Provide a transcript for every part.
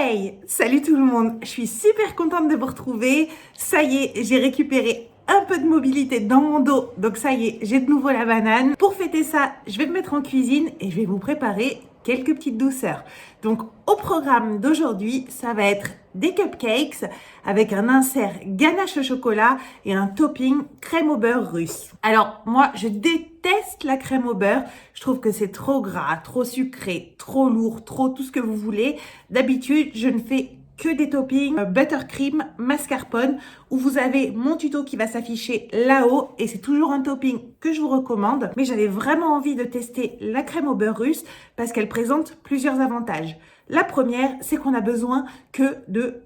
Hey! Salut tout le monde! Je suis super contente de vous retrouver. Ça y est, j'ai récupéré un peu de mobilité dans mon dos. Donc ça y est, j'ai de nouveau la banane. Pour fêter ça, je vais me mettre en cuisine et je vais vous préparer quelques petites douceurs. Donc au programme d'aujourd'hui, ça va être des cupcakes avec un insert ganache au chocolat et un topping crème au beurre russe. Alors moi, je déteste la crème au beurre. Je trouve que c'est trop gras, trop sucré, trop lourd, trop tout ce que vous voulez. D'habitude, je ne fais que des toppings buttercream, mascarpone, où vous avez mon tuto qui va s'afficher là-haut et c'est toujours un topping que je vous recommande. Mais j'avais vraiment envie de tester la crème au beurre russe parce qu'elle présente plusieurs avantages. La première, c'est qu'on a besoin que de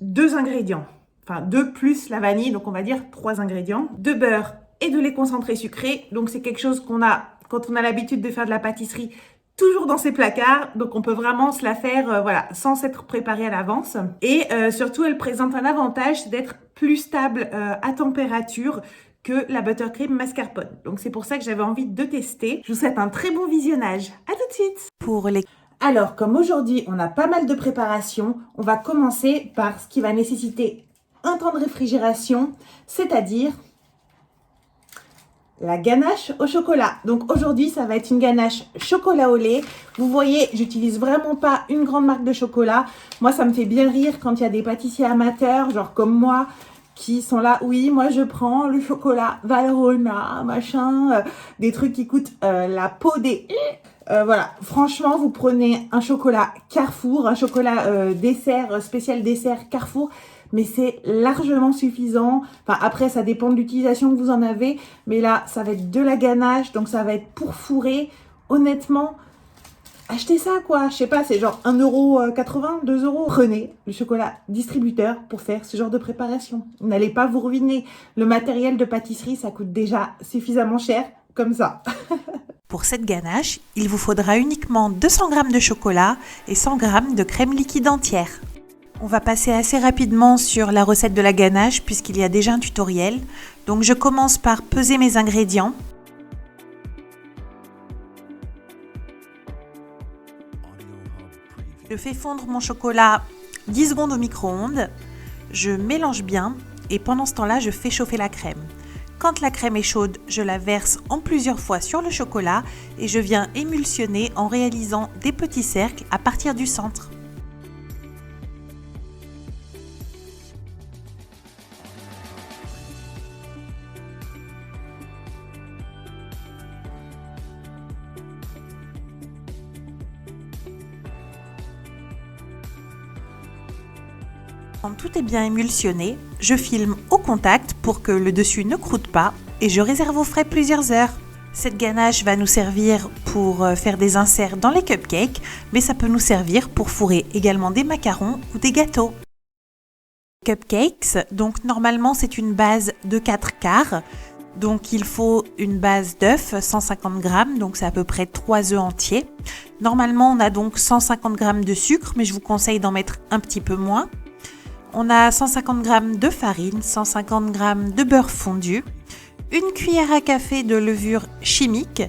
2 ingrédients. Enfin, 2 plus la vanille, donc on va dire 3 ingrédients. De beurre et de lait concentré sucré. Donc c'est quelque chose qu'on a quand on a l'habitude de faire de la pâtisserie toujours dans ses placards, donc on peut vraiment se la faire voilà, sans s'être préparé à l'avance. Et surtout, elle présente un avantage, c'est d'être plus stable à température que la buttercream mascarpone. Donc c'est pour ça que j'avais envie de tester. Je vous souhaite un très bon visionnage. À tout de suite. Alors, comme aujourd'hui, on a pas mal de préparation, on va commencer par ce qui va nécessiter un temps de réfrigération, c'est-à-dire la ganache au chocolat. Donc aujourd'hui, ça va être une ganache chocolat au lait. Vous voyez, j'utilise vraiment pas une grande marque de chocolat. Moi, ça me fait bien rire quand il y a des pâtissiers amateurs, genre comme moi, qui sont là. Oui, moi, je prends le chocolat Valrhona, machin, des trucs qui coûtent la peau des... voilà, franchement, vous prenez un chocolat Carrefour, un chocolat dessert, spécial dessert Carrefour, mais c'est largement suffisant. Enfin, après, ça dépend de l'utilisation que vous en avez, mais là, ça va être de la ganache, donc ça va être pour fourrer. Honnêtement, achetez ça, quoi. Je sais pas, c'est genre 1,80 €, 2 €. Prenez le chocolat distributeur pour faire ce genre de préparation. Vous n'allez pas vous ruiner. Le matériel de pâtisserie, ça coûte déjà suffisamment cher, comme ça. Pour cette ganache, il vous faudra uniquement 200 g de chocolat et 100 g de crème liquide entière. On va passer assez rapidement sur la recette de la ganache puisqu'il y a déjà un tutoriel. Donc je commence par peser mes ingrédients. Je fais fondre mon chocolat 10 secondes au micro-ondes. Je mélange bien et pendant ce temps-là, je fais chauffer la crème. Quand la crème est chaude, je la verse en plusieurs fois sur le chocolat et je viens émulsionner en réalisant des petits cercles à partir du centre. Quand tout est bien émulsionné, je filme au contact pour que le dessus ne croûte pas et je réserve au frais plusieurs heures. Cette ganache va nous servir pour faire des inserts dans les cupcakes, mais ça peut nous servir pour fourrer également des macarons ou des gâteaux. Cupcakes, donc normalement c'est une base de 4 quarts. Donc il faut une base d'œufs, 150 g, donc c'est à peu près 3 œufs entiers. Normalement on a donc 150 g de sucre, mais je vous conseille d'en mettre un petit peu moins. On a 150 g de farine, 150 g de beurre fondu, une cuillère à café de levure chimique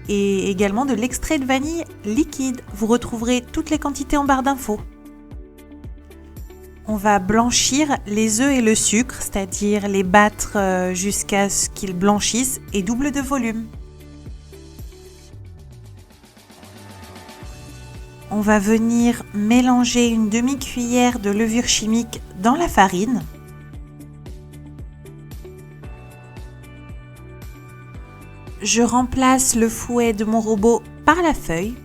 et également de l'extrait de vanille liquide. Vous retrouverez toutes les quantités en barre d'infos. On va blanchir les œufs et le sucre, c'est-à-dire les battre jusqu'à ce qu'ils blanchissent et doublent de volume. On va venir mélanger une demi-cuillère de levure chimique dans la farine. Je remplace le fouet de mon robot par la feuille.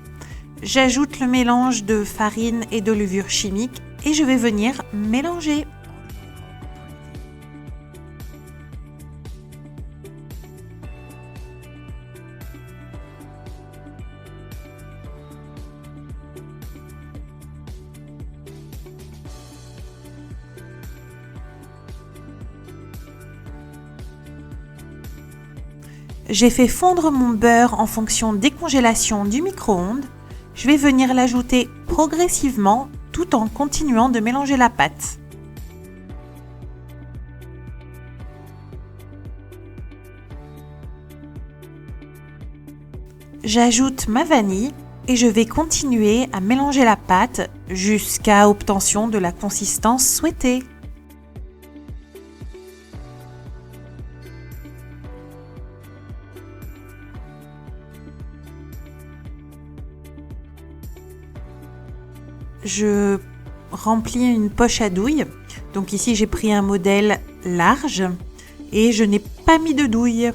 J'ajoute le mélange de farine et de levure chimique et je vais venir mélanger. J'ai fait fondre mon beurre en fonction des congélations du micro-ondes. Je vais venir l'ajouter progressivement tout en continuant de mélanger la pâte. J'ajoute ma vanille Et je vais continuer à mélanger la pâte jusqu'à obtention de la consistance souhaitée. Je remplis une poche à douille. Donc ici, j'ai pris un modèle large et je n'ai pas mis de douille.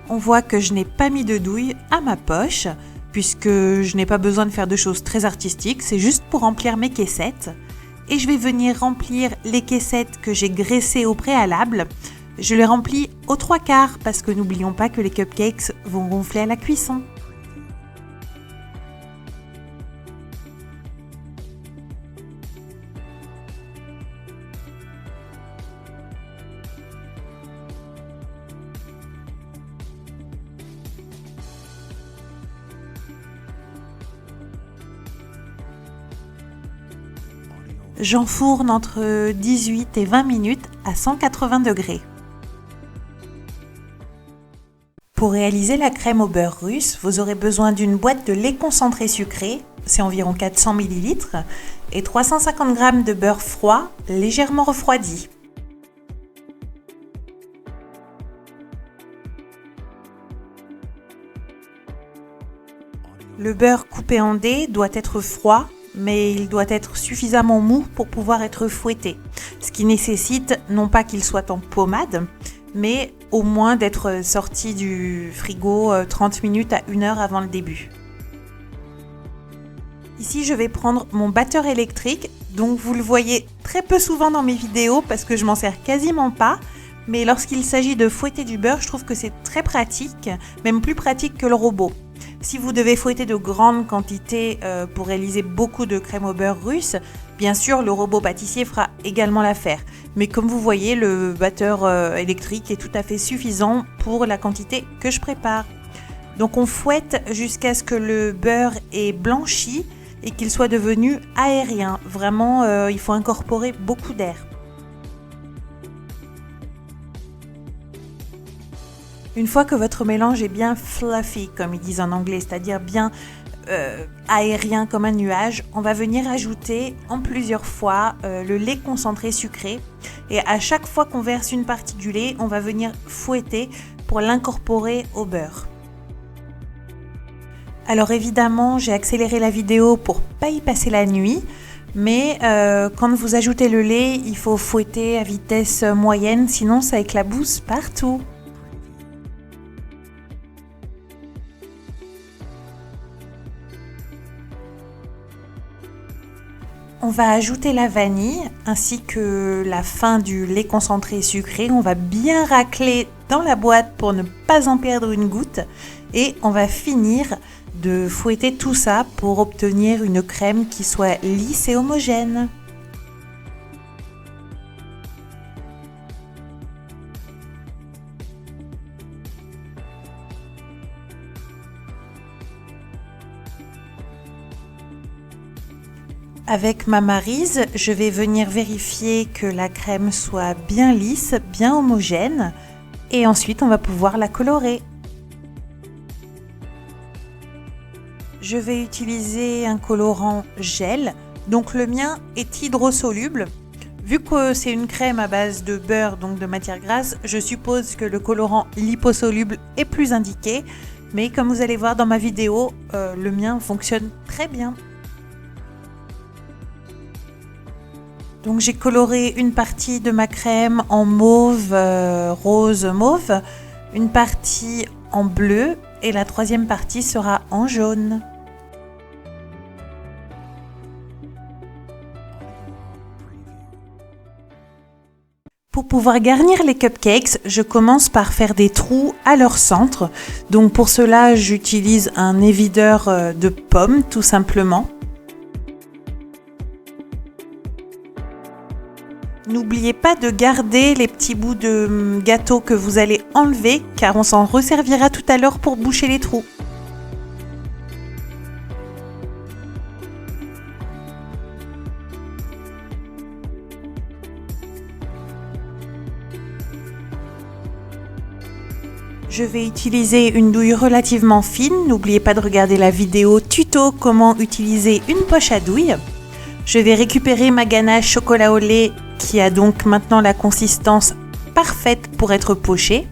On voit que je n'ai pas mis de douille à ma poche puisque je n'ai pas besoin de faire de choses très artistiques. C'est juste pour remplir mes caissettes. Et je vais venir remplir les caissettes que j'ai graissées au préalable. Je les remplis aux 3/4 parce que n'oublions pas que les cupcakes vont gonfler à la cuisson. J'enfourne entre 18 et 20 minutes à 180 degrés. Pour réaliser la crème au beurre russe, vous aurez besoin d'une boîte de lait concentré sucré, c'est environ 400 ml, et 350 g de beurre froid, légèrement refroidi. Le beurre coupé en dés doit être froid, mais il doit être suffisamment mou pour pouvoir être fouetté, ce qui nécessite non pas qu'il soit en pommade, mais au moins d'être sorti du frigo 30 minutes à 1 heure avant le début. Ici, je vais prendre mon batteur électrique, donc vous le voyez très peu souvent dans mes vidéos parce que je m'en sers quasiment pas, mais lorsqu'il s'agit de fouetter du beurre, je trouve que c'est très pratique, même plus pratique que le robot. Si vous devez fouetter de grandes quantités pour réaliser beaucoup de crème au beurre russe, bien sûr, le robot pâtissier fera également l'affaire. Mais comme vous voyez, le batteur électrique est tout à fait suffisant pour la quantité que je prépare. Donc on fouette jusqu'à ce que le beurre ait blanchi et qu'il soit devenu aérien. Vraiment, il faut incorporer beaucoup d'air. Une fois que votre mélange est bien fluffy, comme ils disent en anglais, c'est-à-dire bien aérien comme un nuage, on va venir ajouter en plusieurs fois le lait concentré sucré. Et à chaque fois qu'on verse une partie du lait, on va venir fouetter pour l'incorporer au beurre. Alors évidemment, j'ai accéléré la vidéo pour pas y passer la nuit. Mais quand vous ajoutez le lait, il faut fouetter à vitesse moyenne, sinon ça éclabousse partout. On va ajouter la vanille ainsi que la fin du lait concentré sucré. On va bien racler dans la boîte pour ne pas en perdre une goutte. Et on va finir de fouetter tout ça pour obtenir une crème qui soit lisse et homogène. Avec ma maryse, je vais venir vérifier que la crème soit bien lisse, bien homogène et ensuite on va pouvoir la colorer. Je vais utiliser un colorant gel, donc le mien est hydrosoluble. Vu que c'est une crème à base de beurre, donc de matière grasse, je suppose que le colorant liposoluble est plus indiqué, mais comme vous allez voir dans ma vidéo, le mien fonctionne très bien. Donc j'ai coloré une partie de ma crème en mauve, rose mauve, une partie en bleu et la troisième partie sera en jaune. Pour pouvoir garnir les cupcakes, je commence par faire des trous à leur centre. Donc pour cela, j'utilise un évideur de pommes tout simplement. N'oubliez pas de garder les petits bouts de gâteau que vous allez enlever car on s'en resservira tout à l'heure pour boucher les trous. Je vais utiliser une douille relativement fine. N'oubliez pas de regarder la vidéo tuto comment utiliser une poche à douille. Je vais récupérer ma ganache chocolat au lait qui a donc maintenant la consistance parfaite pour être pochée.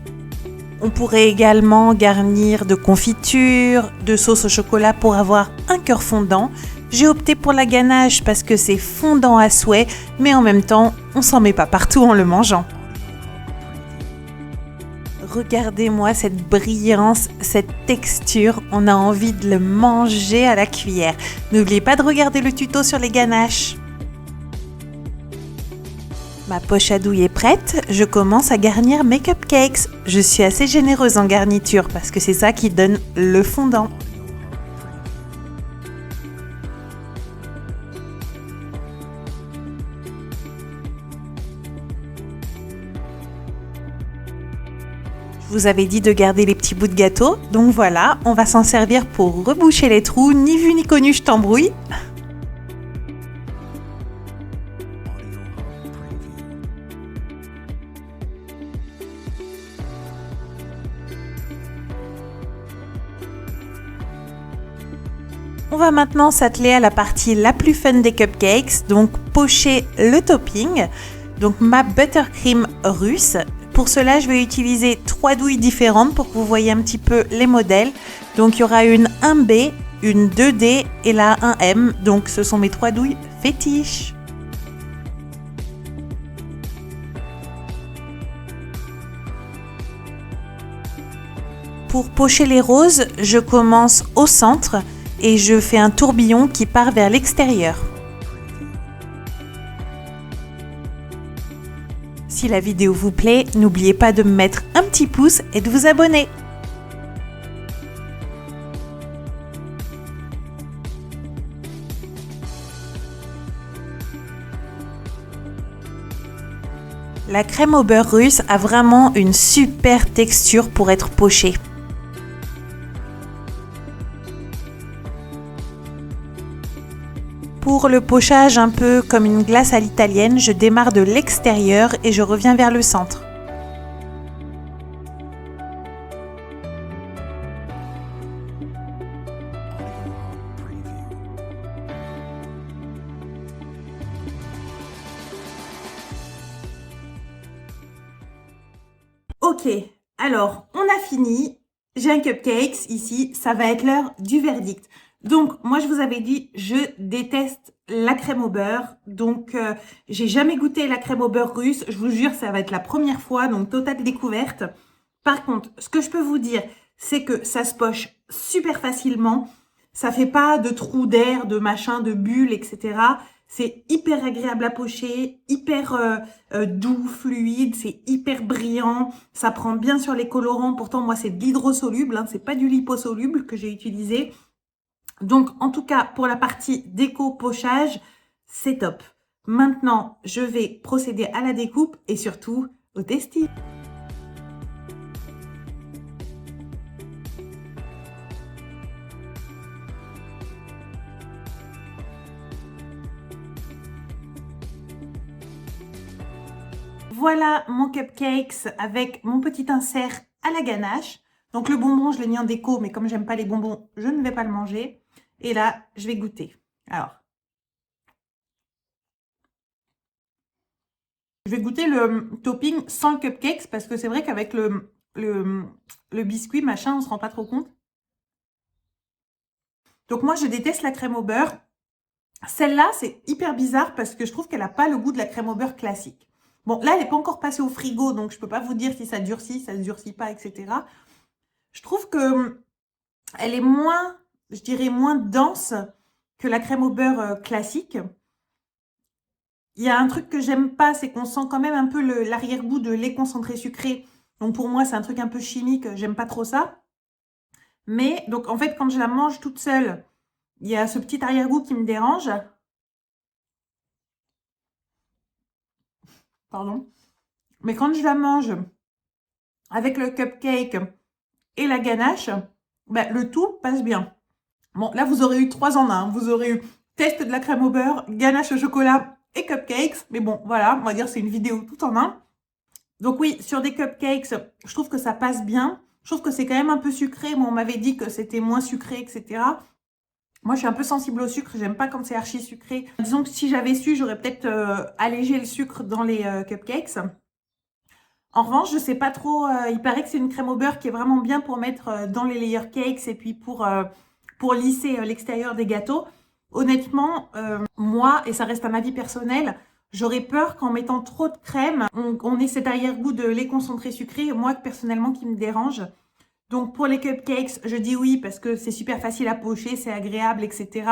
On pourrait également garnir de confiture, de sauce au chocolat pour avoir un cœur fondant. J'ai opté pour la ganache parce que c'est fondant à souhait, mais en même temps, on s'en met pas partout en le mangeant. Regardez-moi cette brillance, cette texture, on a envie de le manger à la cuillère. N'oubliez pas de regarder le tuto sur les ganaches. Ma poche à douille est prête, je commence à garnir mes cupcakes. Je suis assez généreuse en garniture parce que c'est ça qui donne le fondant. Je vous avais dit de garder les petits bouts de gâteau, donc voilà, on va s'en servir pour reboucher les trous, ni vu ni connu, je t'embrouille. On va maintenant s'atteler à la partie la plus fun des cupcakes, donc pocher le topping, donc ma buttercream russe. Pour cela, je vais utiliser 3 douilles différentes pour que vous voyez un petit peu les modèles. Donc, il y aura une 1B, une 2D et la 1M. Donc, ce sont mes 3 douilles fétiches. Pour pocher les roses, je commence au centre et je fais un tourbillon qui part vers l'extérieur. Si la vidéo vous plaît, n'oubliez pas de me mettre un petit pouce et de vous abonner. La crème au beurre russe a vraiment une super texture pour être pochée. Pour le pochage un peu comme une glace à l'italienne, je démarre de l'extérieur et je reviens vers le centre. Ok, alors on a fini. J'ai un cupcake ici, ça va être l'heure du verdict. Donc, moi, je vous avais dit, je déteste la crème au beurre. Donc, j'ai jamais goûté la crème au beurre russe. Je vous jure, ça va être la première fois, donc totale découverte. Par contre, ce que je peux vous dire, c'est que ça se poche super facilement. Ça fait pas de trous d'air, de machin, de bulles, etc. C'est hyper agréable à pocher, hyper doux, fluide, c'est hyper brillant. Ça prend bien sur les colorants. Pourtant, moi, c'est de l'hydrosoluble, hein, c'est pas du liposoluble que j'ai utilisé. Donc, en tout cas, pour la partie déco-pochage, c'est top. Maintenant, je vais procéder à la découpe et surtout au testing. Voilà mon cupcakes avec mon petit insert à la ganache. Donc, le bonbon, je l'ai mis en déco, mais comme j'aime pas les bonbons, je ne vais pas le manger. Et là, je vais goûter. Alors, je vais goûter le topping sans le cupcakes parce que c'est vrai qu'avec le biscuit, machin, on se rend pas trop compte. Donc moi, je déteste la crème au beurre. Celle-là, c'est hyper bizarre parce que je trouve qu'elle n'a pas le goût de la crème au beurre classique. Bon, là, elle n'est pas encore passée au frigo, donc je ne peux pas vous dire si ça durcit, ça ne durcit pas, etc. Je trouve que elle est moins, je dirais, moins dense que la crème au beurre classique. Il y a un truc que j'aime pas, c'est qu'on sent quand même un peu l'arrière-goût de lait concentré sucré. Donc pour moi, c'est un truc un peu chimique, j'aime pas trop ça. Mais donc en fait, quand je la mange toute seule, il y a ce petit arrière-goût qui me dérange. Pardon. Mais quand je la mange avec le cupcake et la ganache, ben, le tout passe bien. Bon, là, vous aurez eu 3 en 1. Vous aurez eu test de la crème au beurre, ganache au chocolat et cupcakes. Mais bon, voilà, on va dire c'est une vidéo tout en un. Donc oui, sur des cupcakes, je trouve que ça passe bien. Je trouve que c'est quand même un peu sucré. Moi, on m'avait dit que c'était moins sucré, etc. Moi, je suis un peu sensible au sucre. J'aime pas quand c'est archi sucré. Disons que si j'avais su, j'aurais peut-être allégé le sucre dans les cupcakes. En revanche, je sais pas trop. Il paraît que c'est une crème au beurre qui est vraiment bien pour mettre dans les layer cakes et puis pour lisser l'extérieur des gâteaux. Honnêtement, moi, et ça reste un avis personnel, j'aurais peur qu'en mettant trop de crème, on ait cet arrière-goût de lait concentré sucré, moi personnellement qui me dérange. Donc pour les cupcakes, je dis oui parce que c'est super facile à pocher, c'est agréable, etc.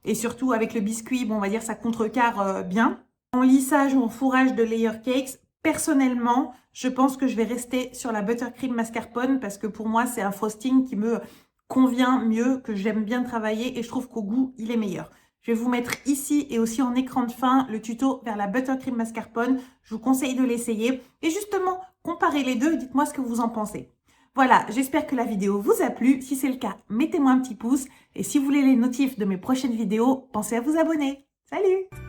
Et surtout avec le biscuit, bon, on va dire ça contrecarre bien. En lissage ou en fourrage de layer cakes, personnellement, je pense que je vais rester sur la buttercream mascarpone parce que pour moi, c'est un frosting qui me convient mieux, que j'aime bien travailler et je trouve qu'au goût, il est meilleur. Je vais vous mettre ici et aussi en écran de fin le tuto vers la buttercream mascarpone. Je vous conseille de l'essayer et justement, comparez les deux et dites-moi ce que vous en pensez. Voilà, j'espère que la vidéo vous a plu. Si c'est le cas, mettez-moi un petit pouce. Et si vous voulez les notifs de mes prochaines vidéos, pensez à vous abonner. Salut!